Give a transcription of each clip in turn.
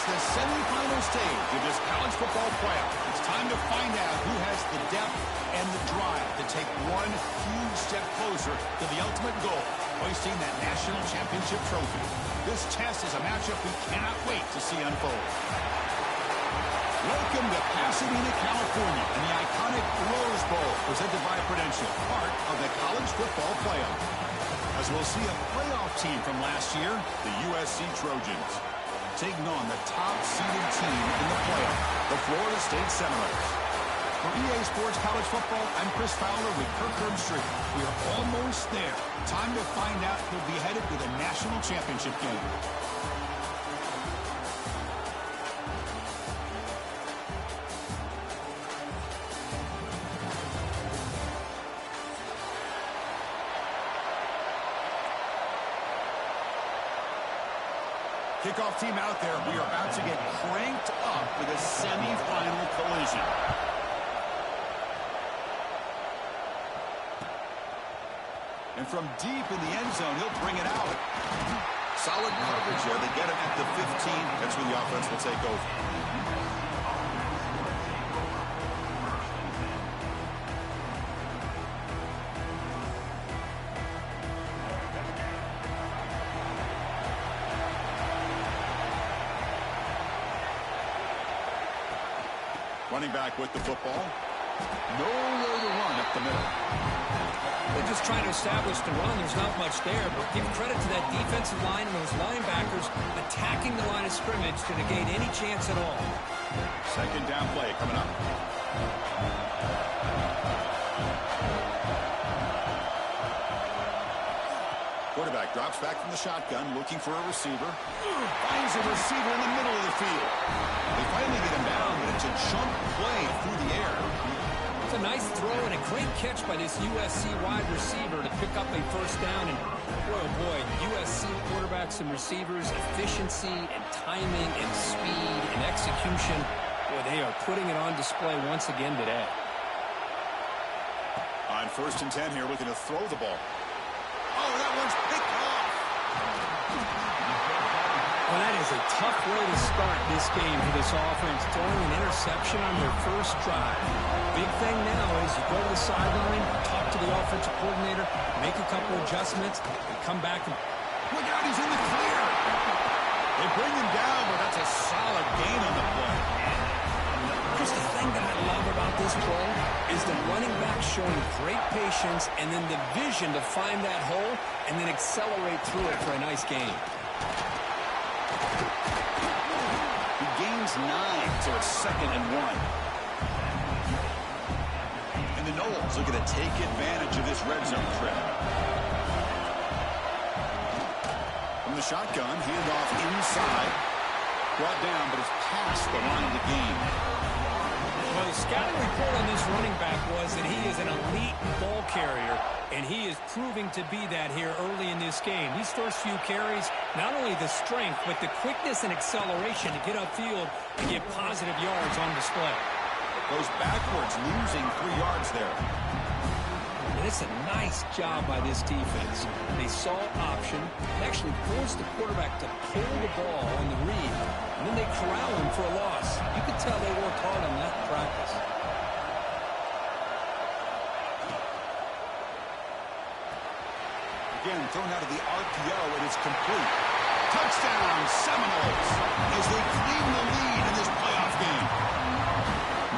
the semifinal stage of this college football playoff. It's time to find out who has the depth and the drive to take one huge step closer to the ultimate goal, hoisting that national championship trophy. This test is a matchup we cannot wait to see unfold. Welcome to Pasadena, California, and the iconic Rose Bowl, presented by Prudential, part of the college football playoff. As we'll see a playoff team from last year, the USC Trojans, taking on the top-seeded team in the playoff, the Florida State Seminoles. For EA Sports College Football, I'm Chris Fowler with Kirk Herbstreit. We are almost there. Time to find out who'll be headed to the national championship game. Kickoff team out there. We are about to get cranked up with a semifinal collision. And from deep in the end zone, he'll bring it out. Solid coverage there. They get him at the 15. That's where the offense will take over. Running back with the football. Nowhere to run up the middle. They're just trying to establish the run. There's not much there, but give credit to that defensive line and those linebackers attacking the line of scrimmage to negate any chance at all. Second down play coming up. Quarterback drops back from the shotgun, looking for a receiver. Finds a receiver in the middle of the field. They finally get him down, but it's a chunk play through the air. It's a nice throw and a great catch by this USC wide receiver to pick up a first down. And boy, oh boy, USC quarterbacks and receivers, efficiency and timing and speed and execution. Boy, they are putting it on display once again today. On 1st and 10 here, looking to throw the ball. Oh, that one's picked off. Well, that is a tough way to start this game for this offense, throwing an interception on their first drive. Big thing now is you go to the sideline, talk to the offensive coordinator, make a couple adjustments, and come back and look out, he's in the clear. They bring him down, but that's a solid gain on the play. Chris, the thing that I love about this play is the running back showing great patience and then the vision to find that hole and then accelerate through it for a nice gain. He gains 9, so it's 2nd and 1. And the Noles looking to take advantage of this red zone trip. From the shotgun, handoff inside. Brought down, but it's past the line of the game. Well, the scouting report on this running back was that he is an elite ball carrier, and he is proving to be that here early in this game. These first few carries, not only the strength, but the quickness and acceleration to get upfield and get positive yards on display. Goes backwards, losing 3 yards there. And it's a nice job by this defense. They saw option, actually forced the quarterback to pull the ball on the read, and then they corral him for a loss. You could tell they worked hard on that in practice. Again, thrown out of the RPO, and it's complete. Touchdown, Seminoles, as they claim the lead in this playoff game.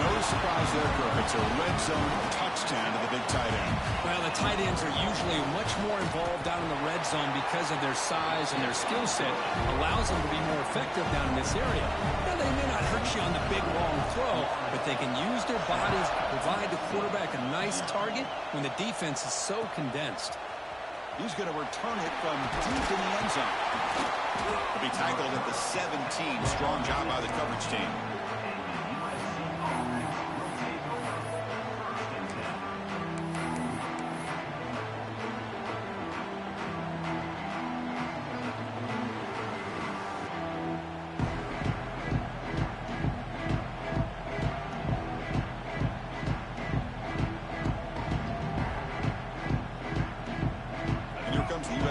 No surprise there, Kirk. It's a red zone touchdown to the big tight end. Well, the tight ends are usually much more involved down in the red zone because of their size and their skill set. Allows them to be more effective down in this area. Now, they may not hurt you on the big, long throw, but they can use their bodies to provide the quarterback a nice target when the defense is so condensed. He's going to return it from deep in the end zone. He'll be tackled at the 17. Strong job by the coverage team.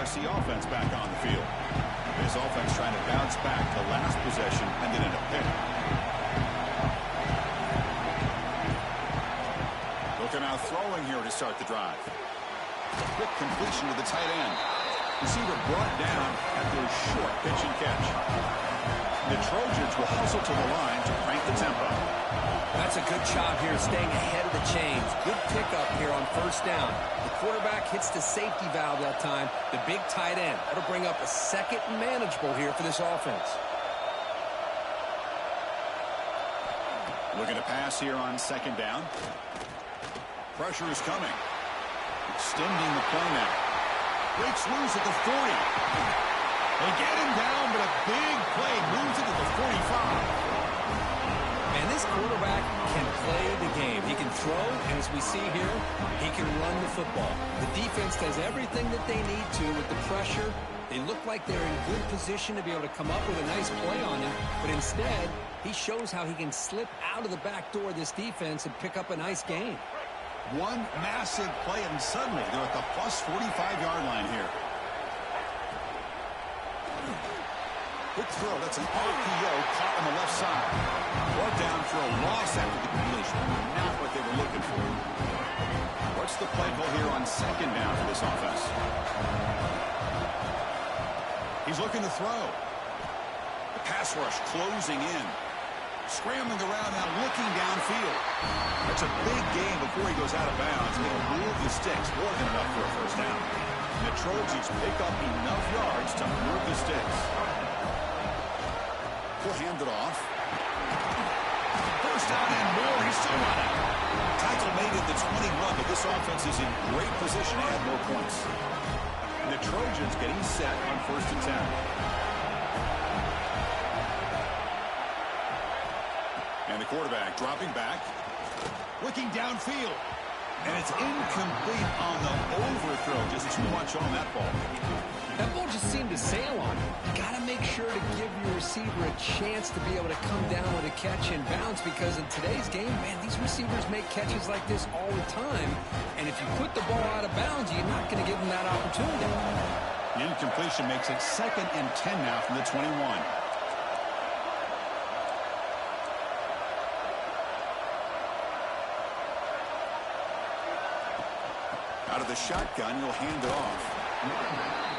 USC offense back on the field. His offense trying to bounce back. The last possession ended in a pick. Looking out throwing here to start the drive. Quick completion to the tight end. Receiver brought down after a short pitch and catch. The Trojans will hustle to the line to crank the tempo. That's a good job here staying ahead of the chains. Good pickup here on first down. The quarterback hits the safety valve that time. The big tight end. That'll bring up a second and manageable here for this offense. Looking to pass here on second down. Pressure is coming. Extending the play now. Breaks loose at the 40. They get him down, but a big play moves it to the 45. And this quarterback can play the game. He can throw, and as we see here, he can run the football. The defense does everything that they need to with the pressure. They look like they're in good position to be able to come up with a nice play on him, but instead, he shows how he can slip out of the back door of this defense and pick up a nice gain. One massive play, and suddenly they're at the plus 45-yard line here. Good throw. That's an RPO caught on the left side. Brought down for a loss after the completion. Not what they were looking for. What's the play call here on second down for this offense? He's looking to throw. The pass rush closing in. Scrambling around now, looking downfield. That's a big gain before he goes out of bounds. He'll move the sticks, more than enough for a first down. And the Trojans pick up enough yards to move the sticks. He'll hand it off. First down and more. He's still running. Tackle made at the 21, but this offense is in great position to add more points. And the Trojans getting set on first and 10. And the quarterback dropping back, looking downfield. And it's incomplete on the overthrow. Just too much on that ball. That ball just seemed to sail on him. You got to make sure to give your receiver a chance to be able to come down with a catch and bounce, because in today's game, man, these receivers make catches like this all the time. And if you put the ball out of bounds, you're not going to give them that opportunity. The incompletion makes it 2nd and 10 now from the 21. Out of the shotgun, he'll hand it off.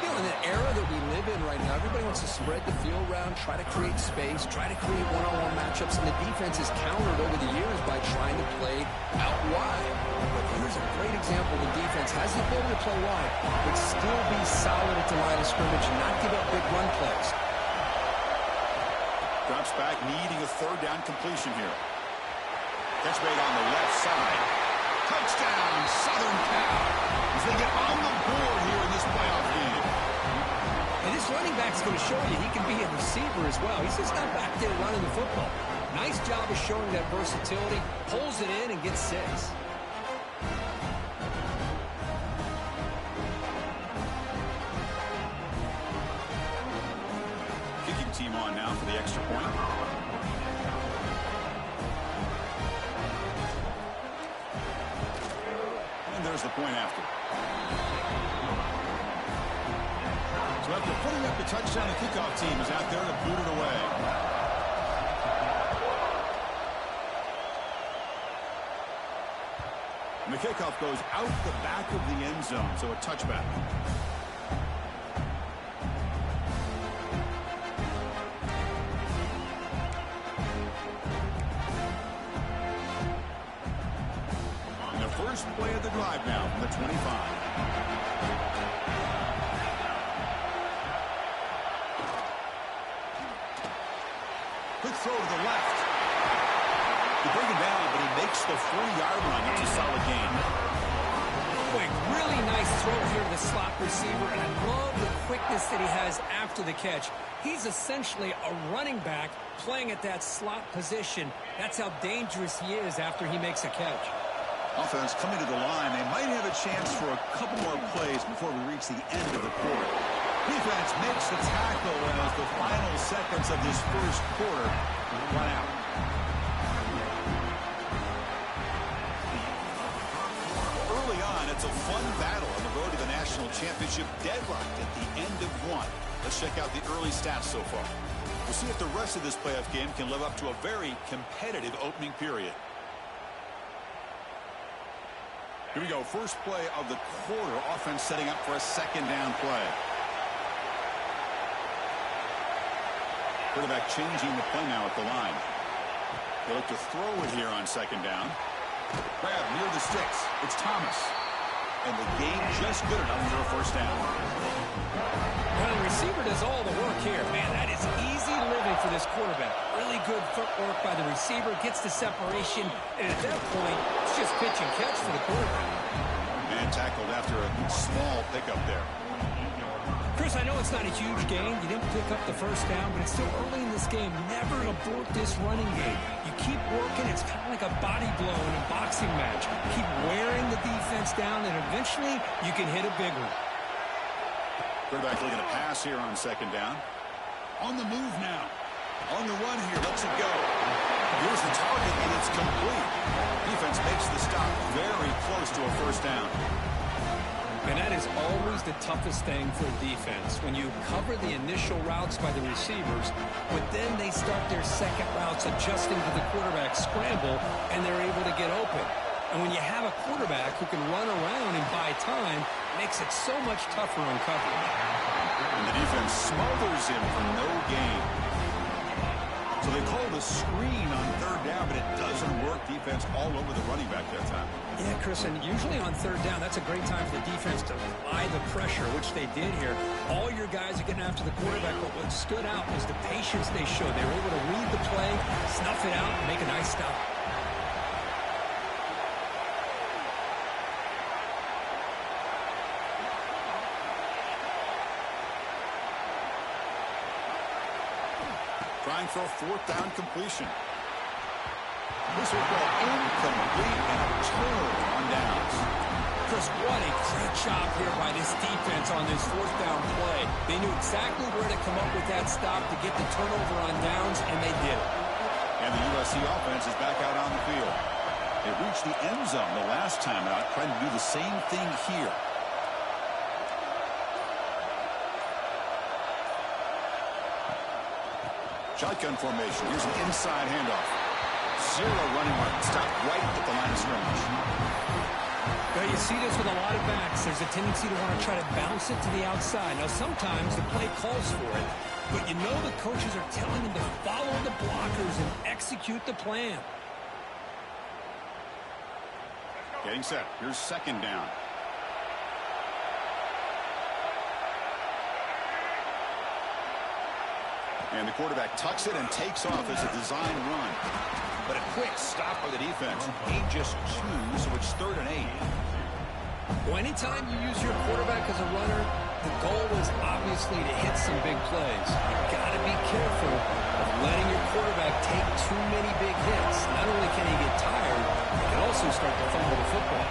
You know, in the era that we live in right now, everybody wants to spread the field around, try to create space, try to create one-on-one matchups, and the defense is countered over the years by trying to play out wide. But here's a great example. The defense has the ability to play wide, but still be solid at the line of scrimmage and not give up big run plays. Drops back, needing a third down completion here. Catch made on the left side. Touchdown, Southern Cal, as they get on the board here in this playoff game. And this running back's going to show you he can be a receiver as well. He's just not back there running the football. Nice job of showing that versatility. Pulls it in and gets 6. Kicking team on now for the extra point. There's the point after. So after putting up the touchdown, the kickoff team is out there to boot it away. And the kickoff goes out the back of the end zone, so a touchback. First play of the drive now from the 25. Quick throw to the left. They bring him down, but he makes the 40-yard run. It's a solid gain. Quick, really nice throw here to the slot receiver, and I love the quickness that he has after the catch. He's essentially a running back playing at that slot position. That's how dangerous he is after he makes a catch. Offense coming to the line. They might have a chance for a couple more plays before we reach the end of the quarter. Defense makes the tackle as the final seconds of this first quarter run out. Early on, it's a fun battle on the road to the national championship, deadlocked at the end of one. Let's check out the early stats so far. We'll see if the rest of this playoff game can live up to a very competitive opening period. Here we go. First play of the quarter. Offense setting up for a second down play. Quarterback changing the play now at the line. They look to throw it here on second down. Grab near the sticks. It's Thomas. And the game just good enough for a first down. Well, the receiver does all the work here. Man, that is easy living for this quarterback. Really good footwork by the receiver. Gets the separation. And at that point, it's just pitch and catch for the quarterback. And tackled after a small pickup there. Chris, I know it's not a huge gain. You didn't pick up the first down, but it's still early in this game. Never abort this running game. You keep working. It's kind of like a body blow in a boxing match. Keep wearing the defense down, and eventually you can hit a big one. Quarterback looking to pass here on second down. On the move now. On the run here. Lets it go. Here's the target, and it's complete. Defense makes the stop very close to a first down. And that is always the toughest thing for a defense, when you cover the initial routes by the receivers, but then they start their second routes adjusting to the quarterback scramble, and they're able to get open. And when you have a quarterback who can run around and buy time, it makes it so much tougher on coverage. And the defense smothers him for no gain. So they call the screen on third down, but it doesn't work. Defense all over the running back that time. Yeah, Chris, and usually on third down, that's a great time for the defense to apply the pressure, which they did here. All your guys are getting after the quarterback, but what stood out was the patience they showed. They were able to read the play, snuff it out, and make a nice stop. Trying for a fourth down completion. This will go incomplete and a turn on downs. Chris, what a great job here by this defense on this fourth down play. They knew exactly where to come up with that stop to get the turnover on downs, and they did it. And the USC offense is back out on the field. They reached the end zone the last time out, trying to do the same thing here. Shotgun formation. Here's an inside handoff. Zero running mark. Stop right at the line of scrimmage. Well, you see this with a lot of backs. There's a tendency to want to try to bounce it to the outside. Now, sometimes the play calls for it, but you know the coaches are telling them to follow the blockers and execute the plan. Getting set. Here's second down. And the quarterback tucks it and takes off as a design run. But a quick stop by the defense. Gain just 2, so it's 3rd and 8. Well, anytime you use your quarterback as a runner, the goal is obviously to hit some big plays. You've got to be careful of letting your quarterback take too many big hits. Not only can he get tired, he can also start to fumble the football.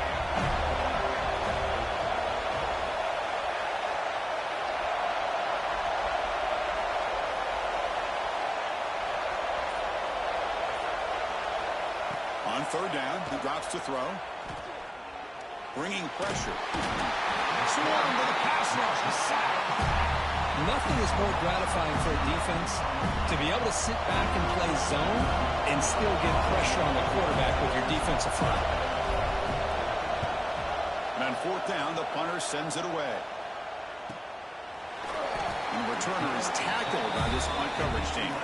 On third down, he drops to throw. Bringing pressure. Swarm with a pass rush. Nothing is more gratifying for a defense to be able to sit back and play zone and still get pressure on the quarterback with your defensive front. And on fourth down, the punter sends it away. And the returner is tackled by this punt coverage team.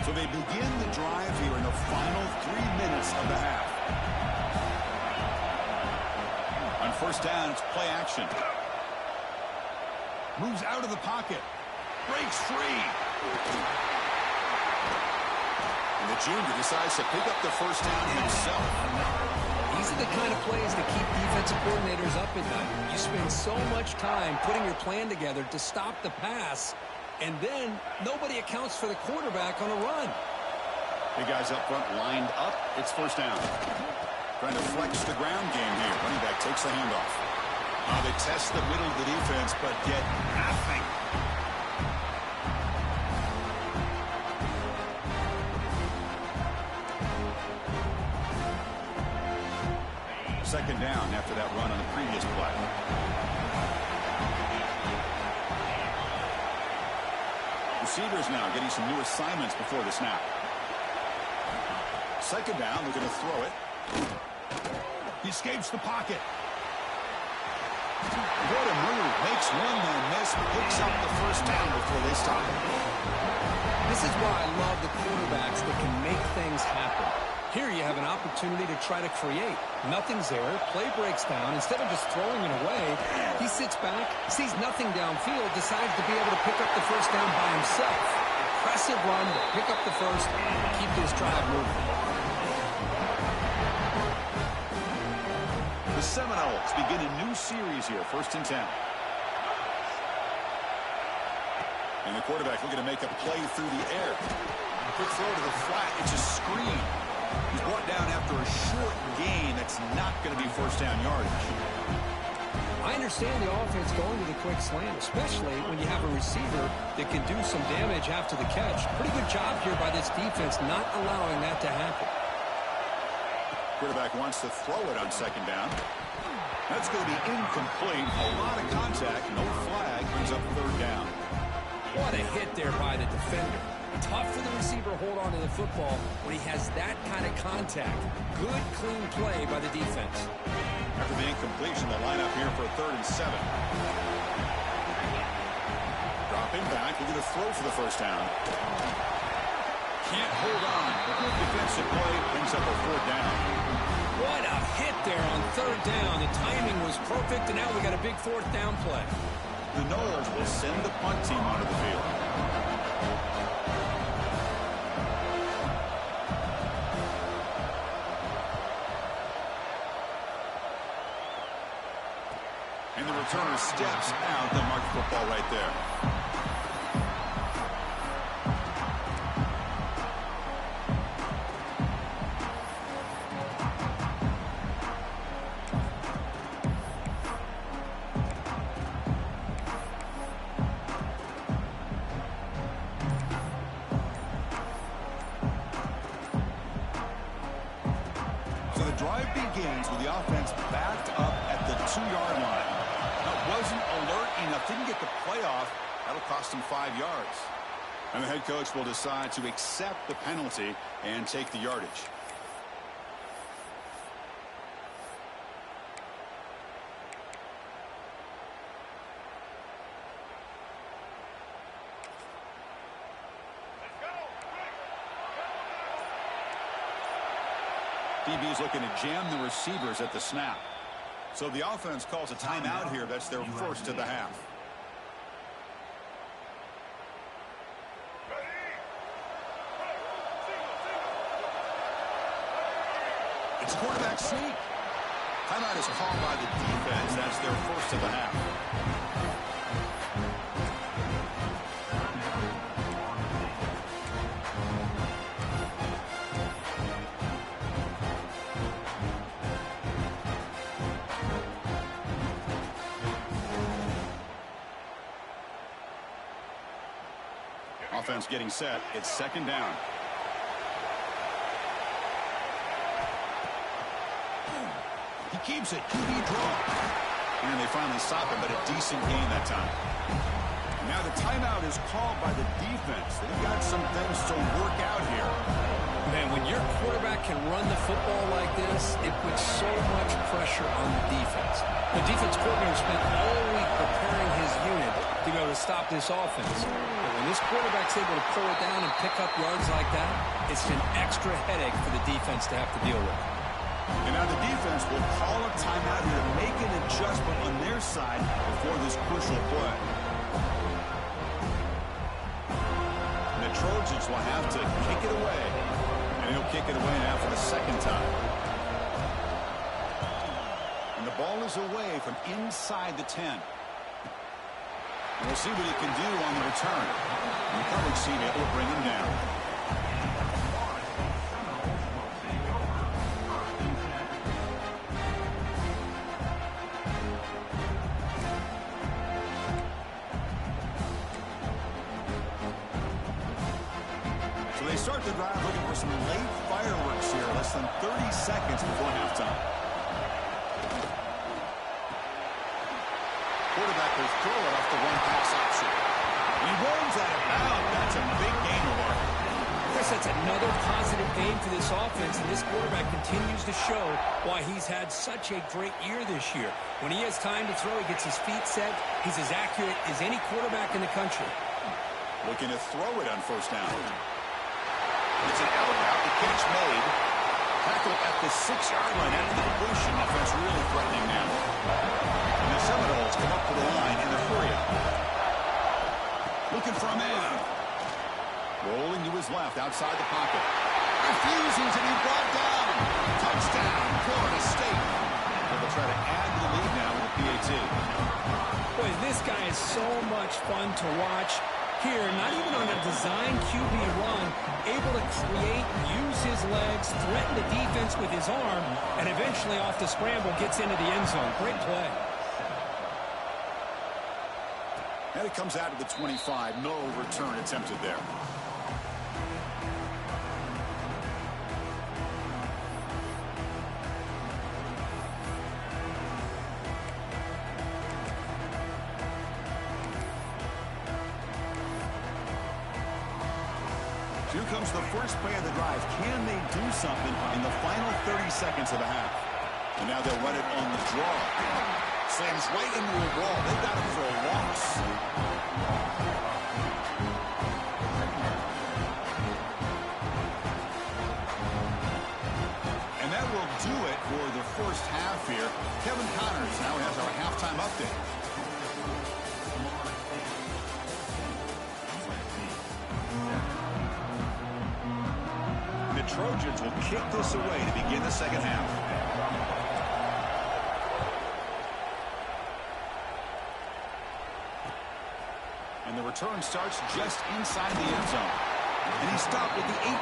So they begin the drive here in the final 3 minutes of the half. On first down, it's play action. Moves out of the pocket. Breaks free. And the junior decides to pick up the first down himself. These are the kind of plays that keep defensive coordinators up at night. You spend so much time putting your plan together to stop the pass, and then nobody accounts for the quarterback on a run. Big guys up front lined up. It's first down. Trying to flex the ground game here. Running back takes the handoff. They test the middle of the defense, but get nothing. second down after that run on the previous play. Receivers now getting some new assignments before the snap. Second down, they're going to throw it. He escapes the pocket. What a move. Makes one man miss, picks up the first down before they stop. This is why I love the quarterbacks that can make things happen. Here you have an opportunity to try to create. Nothing's there. Play breaks down. Instead of just throwing it away, he sits back, sees nothing downfield, decides to be able to pick up the first down by himself. Impressive run to pick up the first and keep this drive moving. The Seminoles begin a new series here, 1st and 10. And the quarterback looking to make a play through the air. Quick throw to the flat. It's a screen. He's brought down after a short gain. That's not going to be first down yardage. I understand the offense going to the quick slant, especially when you have a receiver that can do some damage after the catch. Pretty good job here by this defense not allowing that to happen. Quarterback wants to throw it on second down. That's going to be incomplete. A lot of contact. No flag. Brings up third down. What a hit there by the defender. Tough for the receiver to hold on to the football when he has that kind of contact. Good, clean play by the defense. After the incompletion, the lineup here for 3rd and 7. Dropping back. We're going to throw for the first down. Can't hold on. A good defensive play brings up a 4th down. What a hit there on 3rd down. The timing was perfect, and now we got a big 4th down play. The Noles will send the punt team onto the field. And the returner steps out. They'll mark football right there. Drive begins with the offense backed up at the 2-yard line. That wasn't alert enough. Didn't get the play off. That'll cost him 5 yards. And the head coach will decide to accept the penalty and take the yardage. DB's looking to jam the receivers at the snap. So the offense calls a timeout here. That's their first of the half. It's quarterback sneak. Timeout is called by the defense. That's their first of the half. Offense getting set. It's second down. He keeps it. QB draw. And they finally stop it, but a decent gain that time. Now the timeout is called by the defense. They've got some things to work out here. Man, when your quarterback can run the football like this, it puts so much pressure on the defense. The defense coordinator spent all week preparing his unit to be able to stop this offense. But when this quarterback's able to pull it down and pick up yards like that, it's an extra headache for the defense to have to deal with. And now the defense will call a timeout here to make an adjustment on their side before this crucial play. And the Trojans will have to kick it away. And he'll kick it away now for the second time. And the ball is away from inside the 10. And we'll see what he can do on the return. And the coverage team able to bring him down. So they start the drive looking for some late fireworks here. Less than 30 seconds before halftime. quarterback will throw it off the one-pass option. He rolls out of bounds. That's a big gain of Mark. Chris, that's another positive game for this offense, and this quarterback continues to show why he's had such a great year this year. When he has time to throw, he gets his feet set. He's as accurate as any quarterback in the country. Looking to throw it on first down. It's an out route. The catch made. Tackle at the 6-yard line after the completion. Offense really threatening now. And the Seminoles come up to the line in the hurry-up. Looking for a man. Rolling to his left, outside the pocket. Refusing to be brought down. Touchdown, Florida State. They'll try to add to the lead now with a PAT. Boy, this guy is so much fun to watch. Here, not even on a design QB run, able to create, use his legs, threaten the defense with his arm, and eventually off the scramble gets into the end zone. Great play. And it comes out to the 25. No return attempted there. Here comes the first play of the drive. Can they do something in the final 30 seconds of the half? And now they'll run it on the draw. Slams right into a wall. They've got him for a loss. And that will do it for the first half here. Kevin Connors now has our halftime update. The Trojans will kick this away to begin the second half. And the return starts just inside the end zone. And he stopped with the 18.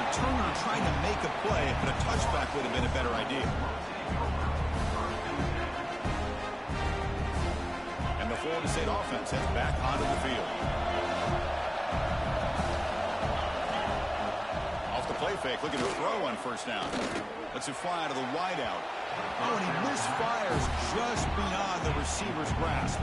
Returner trying to make a play, but a touchback would have been a better idea. And the Florida State offense heads back onto the field. Play fake, looking to throw on first down. Lets it fly out of the wideout. Oh, and he misfires just beyond the receiver's grasp.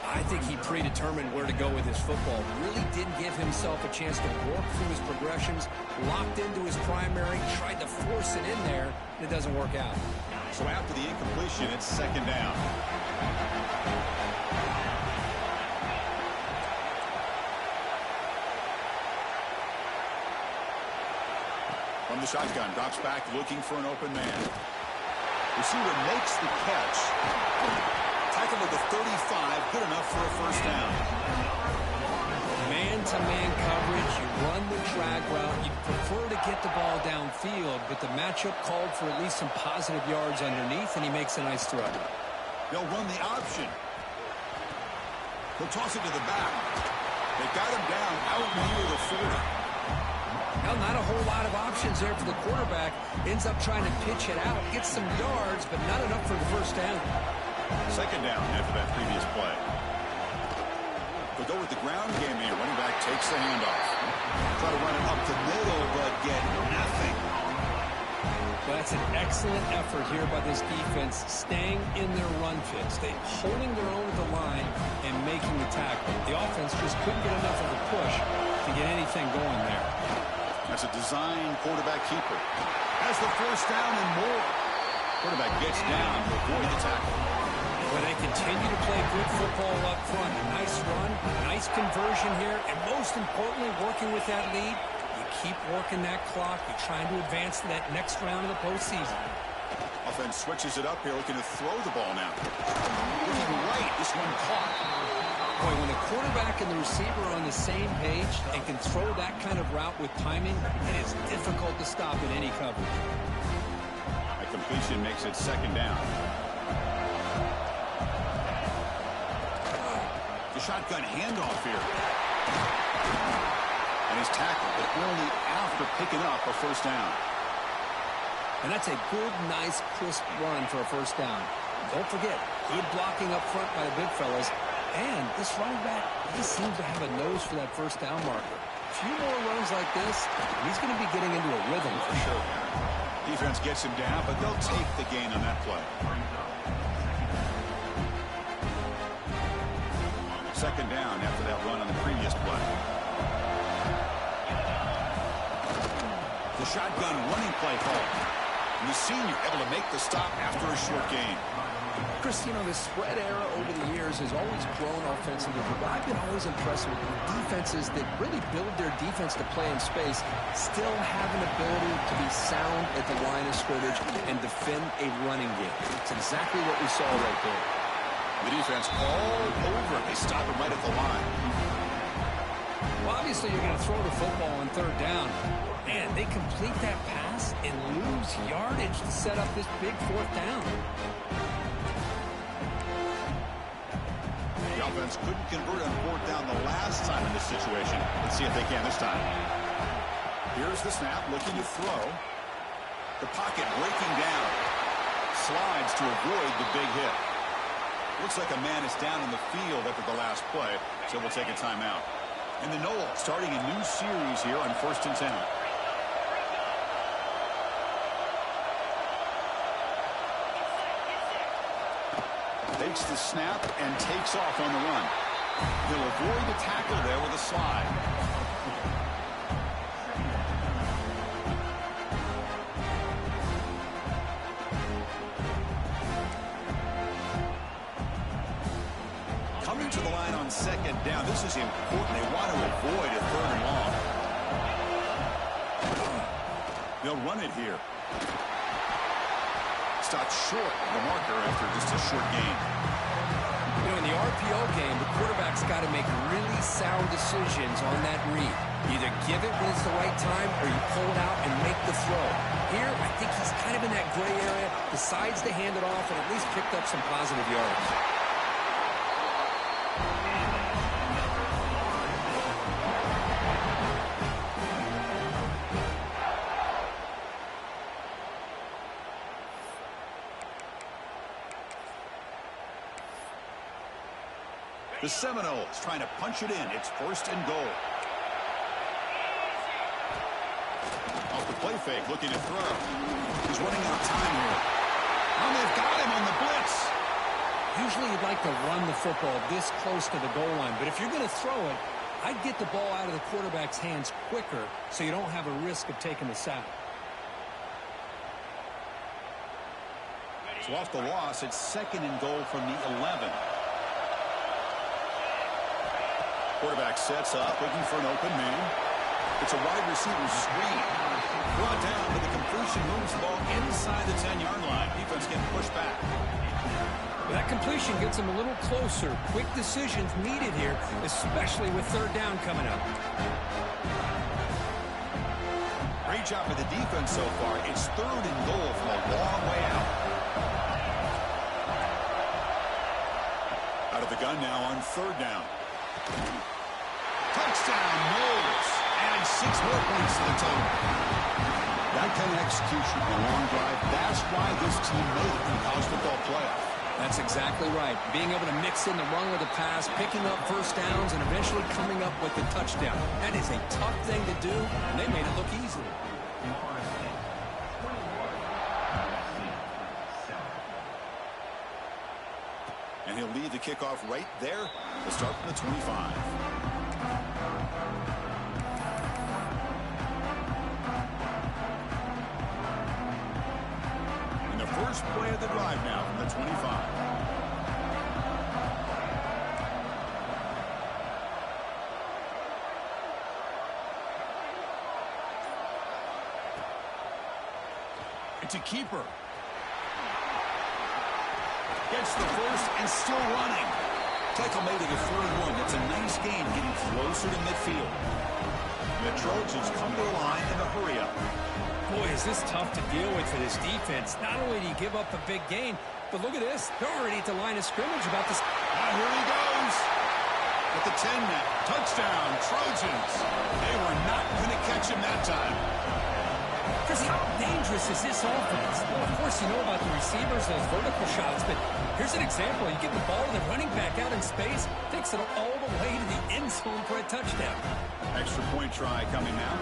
I think he predetermined where to go with his football. Really didn't give himself a chance to work through his progressions. Locked into his primary, tried to force it in there, and it doesn't work out. So after the incompletion, it's second down. From the shotgun, drops back looking for an open man. Receiver makes the catch. Tackled at the 35, good enough for a first down. Man-to-man coverage, you run the drag route. You prefer to get the ball downfield, but the matchup called for at least some positive yards underneath, and he makes a nice throw. They'll run the option. He'll toss it to the back. They got him down out near the 40. Well, not a whole lot of options there for the quarterback. Ends up trying to pitch it out, gets some yards, but not enough for the first down. Second down after that previous play. They'll go with the ground game here. Running back takes the handoff. Try to run it up the middle, but get nothing. Well, that's an excellent effort here by this defense, staying in their run fits. They holding their own at the line and making the tackle. The offense just couldn't get enough of a push to get anything going there. That's a design quarterback keeper. Has the first down and more. Quarterback gets down to avoid the tackle. Well, they continue to play good football up front. A nice run, nice conversion here, and most importantly, working with that lead, you keep working that clock. You're trying to advance to that next round of the postseason. Offense switches it up here, looking to throw the ball now. Looking right, this one caught. Boy, when the quarterback and the receiver are on the same page and can throw that kind of route with timing, it is difficult to stop in any coverage. A completion makes it second down. The shotgun handoff here. And he's tackled, but only after picking up a first down. And that's a good, nice, crisp run for a first down. Don't forget, good blocking up front by the big fellas. And this running back, he seems to have a nose for that first down marker. A few more runs like this, he's going to be getting into a rhythm for sure. Defense gets him down, but they'll take the gain on that play. Second down after that run on the previous play. The shotgun running play call. And the senior able to make the stop after a short gain. Chris, you know, the spread era over the years has always grown offensively, but I've been always impressed with defenses that really build their defense to play in space, still have an ability to be sound at the line of scrimmage and defend a running game. It's exactly what we saw right there. The defense all over. They stop him right at the line. Well, obviously, you're going to throw the football on third down. Man, they complete that pass and lose yardage to set up this big fourth down. The offense couldn't convert on fourth down the last time in this situation. Let's see if they can this time. Here's the snap, looking to throw. The pocket breaking down. Slides to avoid the big hit. Looks like a man is down in the field after the last play, so we'll take a timeout. And the Noles starting a new series here on 1st and 10. Takes the snap and takes off on the run. He'll avoid the tackle there with a slide. Coming to the line on second down. This is important. They want to avoid a third and long. They'll run it here. Stopped short of the marker after just a short gain. You know, in the RPO game, the quarterback's got to make really sound decisions on that read. Either give it when it's the right time or you pull it out and make the throw. Here, I think he's kind of in that gray area, decides to hand it off and at least picked up some positive yards. The Seminoles trying to punch it in. It's 1st and goal. Off the play fake, looking to throw. He's running out of time here. Oh, they've got him on the blitz. Usually you'd like to run the football this close to the goal line, but if you're going to throw it, I'd get the ball out of the quarterback's hands quicker so you don't have a risk of taking the sack. So off the loss, it's 2nd and goal from the 11. Quarterback sets up, looking for an open man. It's a wide receiver screen. Brought down, but the completion moves the ball inside the 10-yard line. Defense getting pushed back. Well, that completion gets them a little closer. Quick decisions needed here, especially with third down coming up. Great job for the defense so far. It's 3rd and goal from a long way out. Out of the gun now on 3rd down. Touchdown, Noles. Adding 6 more points to the total. That kind of execution on a long drive, that's why this team made it in the college football playoff. That's exactly right. Being able to mix in the run with the pass, picking up first downs, and eventually coming up with the touchdown. That is a tough thing to do, and they made it look easy. And he'll lead the kickoff right there to start from the 25. And the first play of the drive now from the 25. It's a keeper. Gets the first and still running. Tackle made it a 31. That's a nice gain, getting closer to midfield. The Trojans come to the line in a hurry up. Boy, is this tough to deal with for this defense. Not only do you give up a big gain, but look at this. They're already at the line of scrimmage about this. Here he goes. At the 10 now. Touchdown, Trojans. They were not going to catch him that time. Chris, how dangerous is this offense? Well, of course, you know about the receivers, those vertical shots, but here's an example. You get the ball to the running back out in space, takes it all the way to the end zone for a touchdown. Extra point try coming now.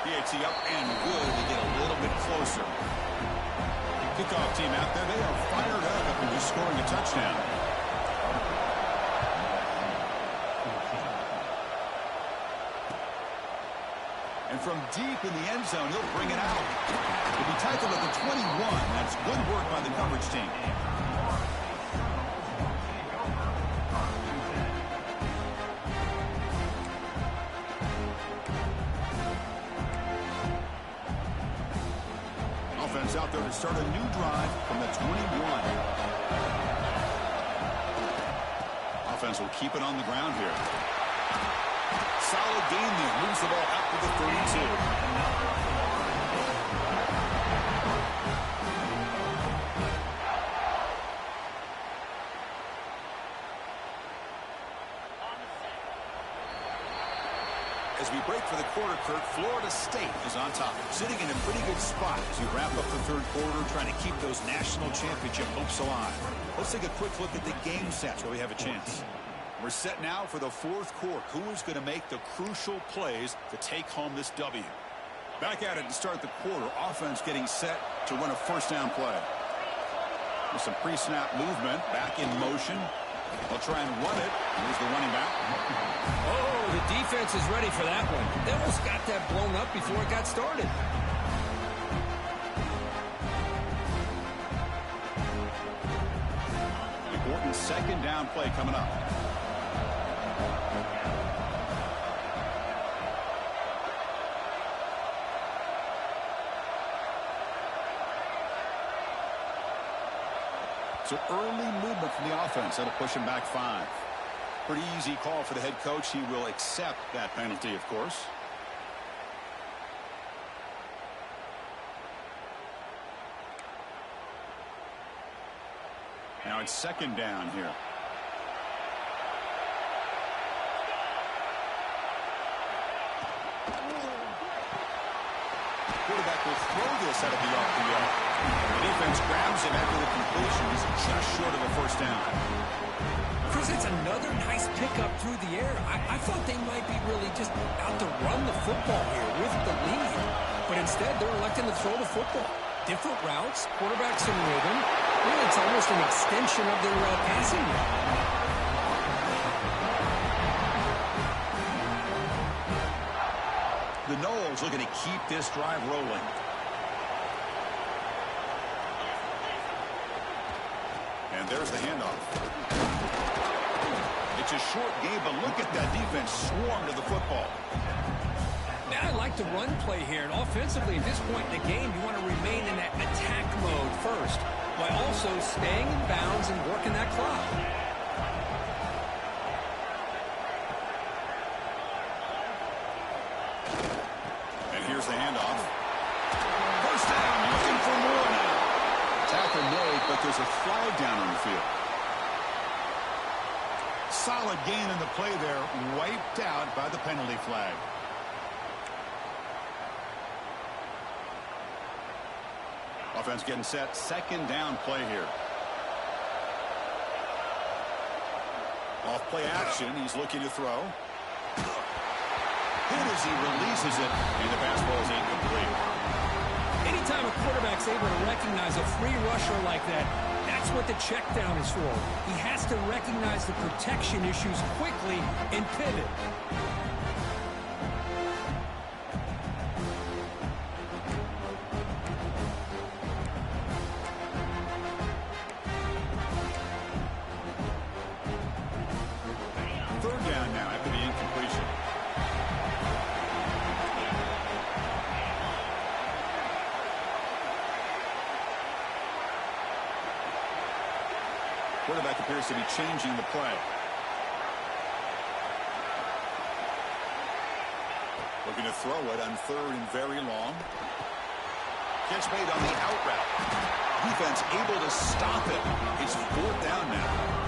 PAT up and good to get a little bit closer. Kickoff team out there, they are fired up after just scoring a touchdown. And from deep in the end zone, he'll bring it out. He'll be tackled at the 21. That's good work by the coverage team. Offense out there to start a new drive from the 21. Offense will keep it on the ground here. Solid gain there. Moves the ball out to the 32. As we break for the quarter, Kurt, Florida State is on top, sitting in a pretty good spot as we wrap up the third quarter, trying to keep those national championship hopes alive. Let's take a quick look at the game stats where we have a chance. We're set now for the fourth quarter. Who is going to make the crucial plays to take home this W? Back at it to start the quarter. Offense getting set to run a first down play. With some pre-snap movement, back in motion. They'll try and run it. Here's the running back. Oh, the defense is ready for that one. They almost got that blown up before it got started. Important second down play coming up. So early movement from the offense. That'll push him back 5. Pretty easy call for the head coach. He will accept that penalty, of course. Now it's second down here. Quarterback will throw this out of the RPO. The defense grabs him after the completion. He's just short of a first down. Chris, it's another nice pickup through the air. I thought they might be really just out to run the football here with the lead. But instead, they're electing to throw the football. Different routes, quarterbacks in rhythm. Really, it's almost an extension of their passing route. The Noles looking to keep this drive rolling. And there's the handoff. It's a short game, but look at that defense swarm to the football. Now, I like the run play here. And offensively, at this point in the game, you want to remain in that attack mode first, while also staying in bounds and working that clock. Here's the handoff. First down, looking for more now. Tackle made, but there's a flag down on the field. Solid gain in the play there, wiped out by the penalty flag. Offense getting set, second down play here. Off play action, he's looking to throw. Hit as he releases it, and the pass ball is incomplete. Anytime a quarterback's able to recognize a free rusher like that, that's what the check down is for. He has to recognize the protection issues quickly and pivot. Third down now after the incompletion. Quarterback appears to be changing the play. Looking to throw it on third and very long. Catch made on the out route. Defense able to stop it. It's fourth down now.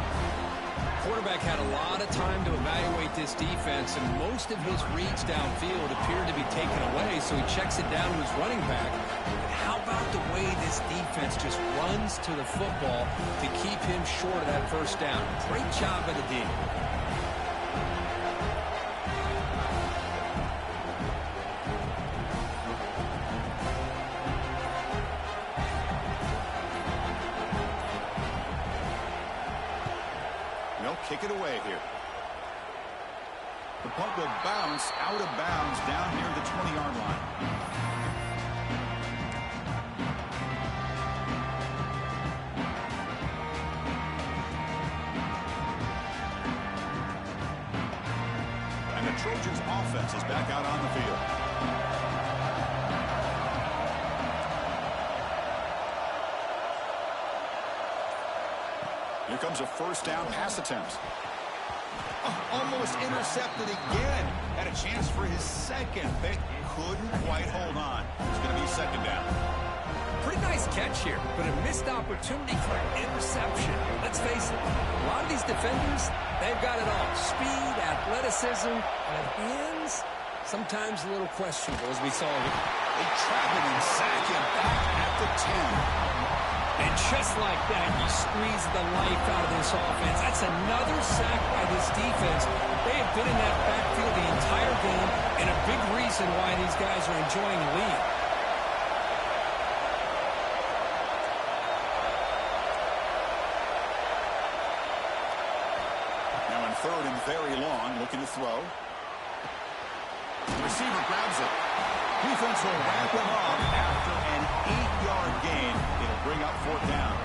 Quarterback had a lot of time to evaluate this defense, and most of his reads downfield appeared to be taken away, so he checks it down to his running back. But how about the way this defense just runs to the football to keep him short of that first down? Great job by the D. take it away here. The punt will bounce out of bounds down near the 20-yard line. And the Trojans' offense is back out on the field. Here comes a first down pass attempt. Almost intercepted again. Had a chance for his second, but couldn't quite hold on. It's going to be second down. Pretty nice catch here, but a missed opportunity for an interception. Let's face it, a lot of these defenders, they've got it all. Speed, athleticism, and hands, sometimes a little questionable, as we saw here. They trap him and sack him back at the 10. And just like that, you squeeze the life out of this offense. That's another sack by this defense. They have been in that backfield the entire game, and a big reason why these guys are enjoying the lead. Now in third and very long, looking to throw. The receiver grabs it. Defense will wrap him up after an 8-yard gain. It'll bring up fourth down.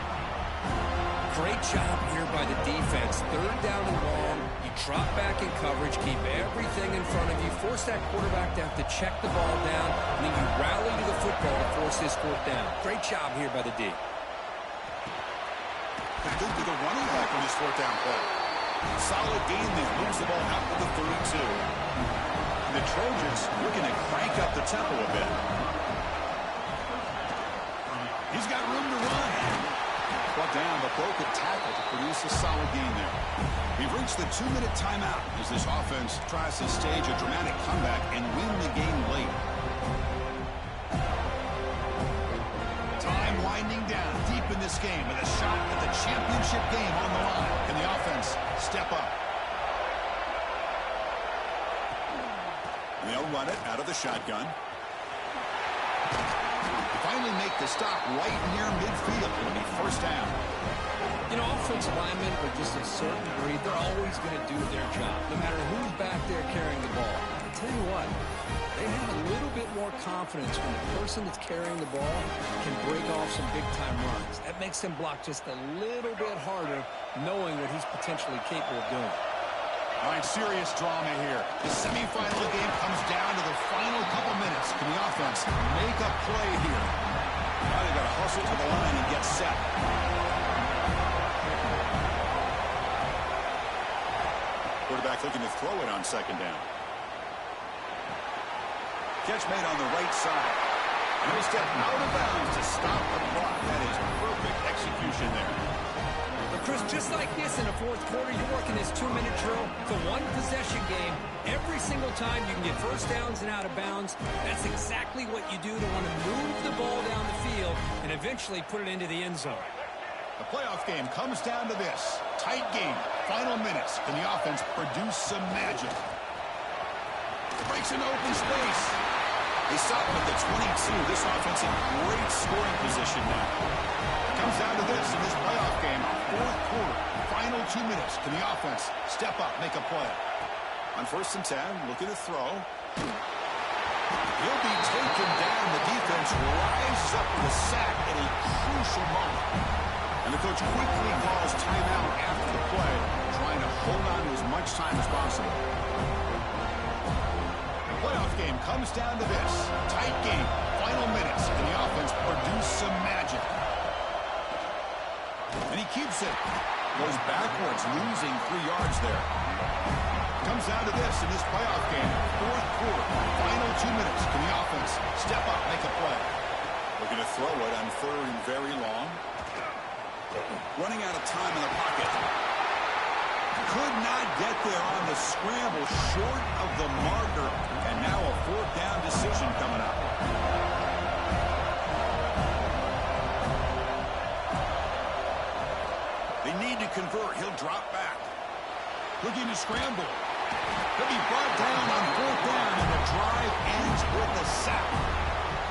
Great job here by the defense. Third down and long. You drop back in coverage, keep everything in front of you, force that quarterback to have to check the ball down, and then you rally to the football to force this fourth down. Great job here by the D. Good to the running back on his fourth down play. Solid gain there. Moves the ball out to the 32. The Trojans looking to crank up the tempo a bit. He's got room to run. Brought down, but broke a tackle to produce a solid gain there. We've reached the 2-minute timeout as this offense tries to stage a dramatic comeback and win the game late. Time winding down deep in this game with a shot at the championship game on the line. Can the offense step up? They'll run it out of the shotgun. Finally make the stop right near midfield. It'll be first down. You know, offensive linemen are just a certain breed. They're always going to do their job, no matter who's back there carrying the ball. I'll tell you what, they have a little bit more confidence when the person that's carrying the ball can break off some big-time runs. That makes them block just a little bit harder, knowing what he's potentially capable of doing. All right, serious drama here. The semifinal game comes down to the final couple minutes. Can the offense make a play here? Now they got to hustle to the line and get set. Quarterback looking to throw it on second down. Catch made on the right side. And he'll step out of bounds to stop the clock. That is perfect execution there. Chris, just like this in the fourth quarter, you're working this 2-minute drill. It's a one-possession game. Every single time you can get first downs and out of bounds. That's exactly what you do to want to move the ball down the field and eventually put it into the end zone. The playoff game comes down to this. Tight game. Final minutes. Can the offense produce some magic? Breaks into open space. They stop him at the 22. This offense in great scoring position now. Comes down to this in this playoff game. Fourth quarter, final 2 minutes. Can the offense step up, make a play? On first and 10, looking to throw. He'll be taken down. The defense rises up with a sack at a crucial moment. And the coach quickly calls timeout after the play, trying to hold on to as much time as possible. The playoff game comes down to this. Tight game, final minutes. Can the offense produce some magic? And he keeps it. Goes backwards, losing 3 yards there. Comes down to this in this playoff game. Fourth quarter, final 2 minutes. Can the offense step up, make a play? Looking to throw it on third and very long. Running out of time in the pocket. Could not get there on the scramble, short of the marker. And now a fourth down decision coming up. They need to convert. He'll drop back. Looking to scramble. He'll be brought down on fourth down, and the drive ends with a sack.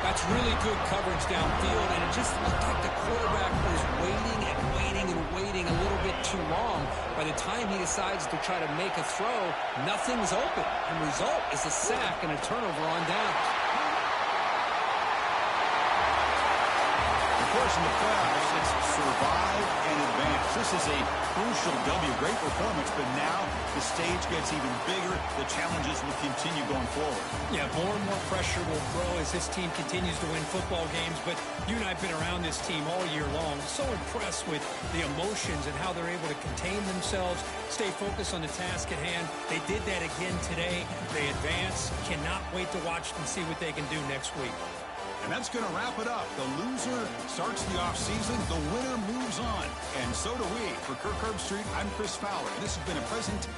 That's really good coverage downfield, and it just looked like the quarterback was waiting and waiting and waiting a little bit too long. By the time he decides to try to make a throw, nothing's open. And the result is a sack and a turnover on downs. Of course, in the playoffs, it's survive and advance. This is a crucial W. Great performance, but now the stage gets even bigger. The challenges will continue going forward. Yeah, more and more pressure will grow as this team continues to win football games. But you and I have been around this team all year long. So impressed with the emotions and how they're able to contain themselves, stay focused on the task at hand. They did that again today. They advance. Cannot wait to watch them, see what they can do next week. And that's going to wrap it up. The loser starts the offseason. The winner moves on. And so do we. For Kirk Herbstreit, I'm Chris Fowler. This has been a present